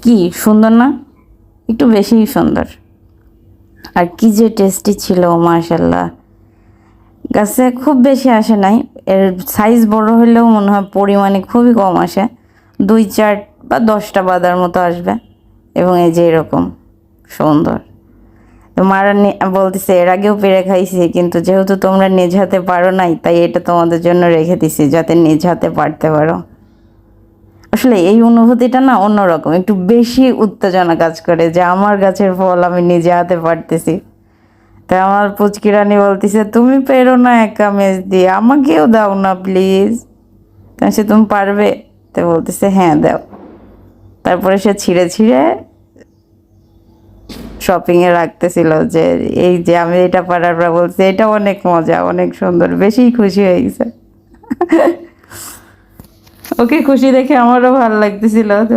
কি সুন্দর না, একটু বেশিই সুন্দর। আর কি যে টেস্টি ছিল মাশাল্লাহ। গাছে খুব বেশি আসে নাই, এর সাইজ বড় হলেও মনে হয় পরিমাণে খুবই কম আসে, 2-4 বা 10টা বাদার মতো আসবে। এবং এই যে এরকম সুন্দর। তো মারা বলতেছে এর আগেও পেরে খাইছি, কিন্তু যেহেতু তোমরা নিজ হাতে পারো নাই, তাই এটা তোমাদের জন্য রেখে দিছি যাতে নিজ হাতে পারতে পারো। আসলে এই অনুভূতিটা না অন্যরকম, একটু বেশি উত্তেজনা কাজ করে যে আমার গাছের ফল আমি নিজে হাতে পারতেছি। তাই আমার পুচকি রানী বলতেছে তুমি পেরো না একা মেজ দিয়ে, আমাকেও দাও না প্লিজ। সে তুমি পারবে? তো বলতেছে হ্যাঁ দাও। তারপরে সে ছিঁড়ে ছিঁড়ে শপিংয়ে রাখতেছিল যে এই যে আমি এটা পারার পর বলছি এটা অনেক মজা, অনেক সুন্দর, বেশি খুশি হয়ে গেছে। ওকে খুশি দেখে আমারও ভালো লাগতেছিল। তো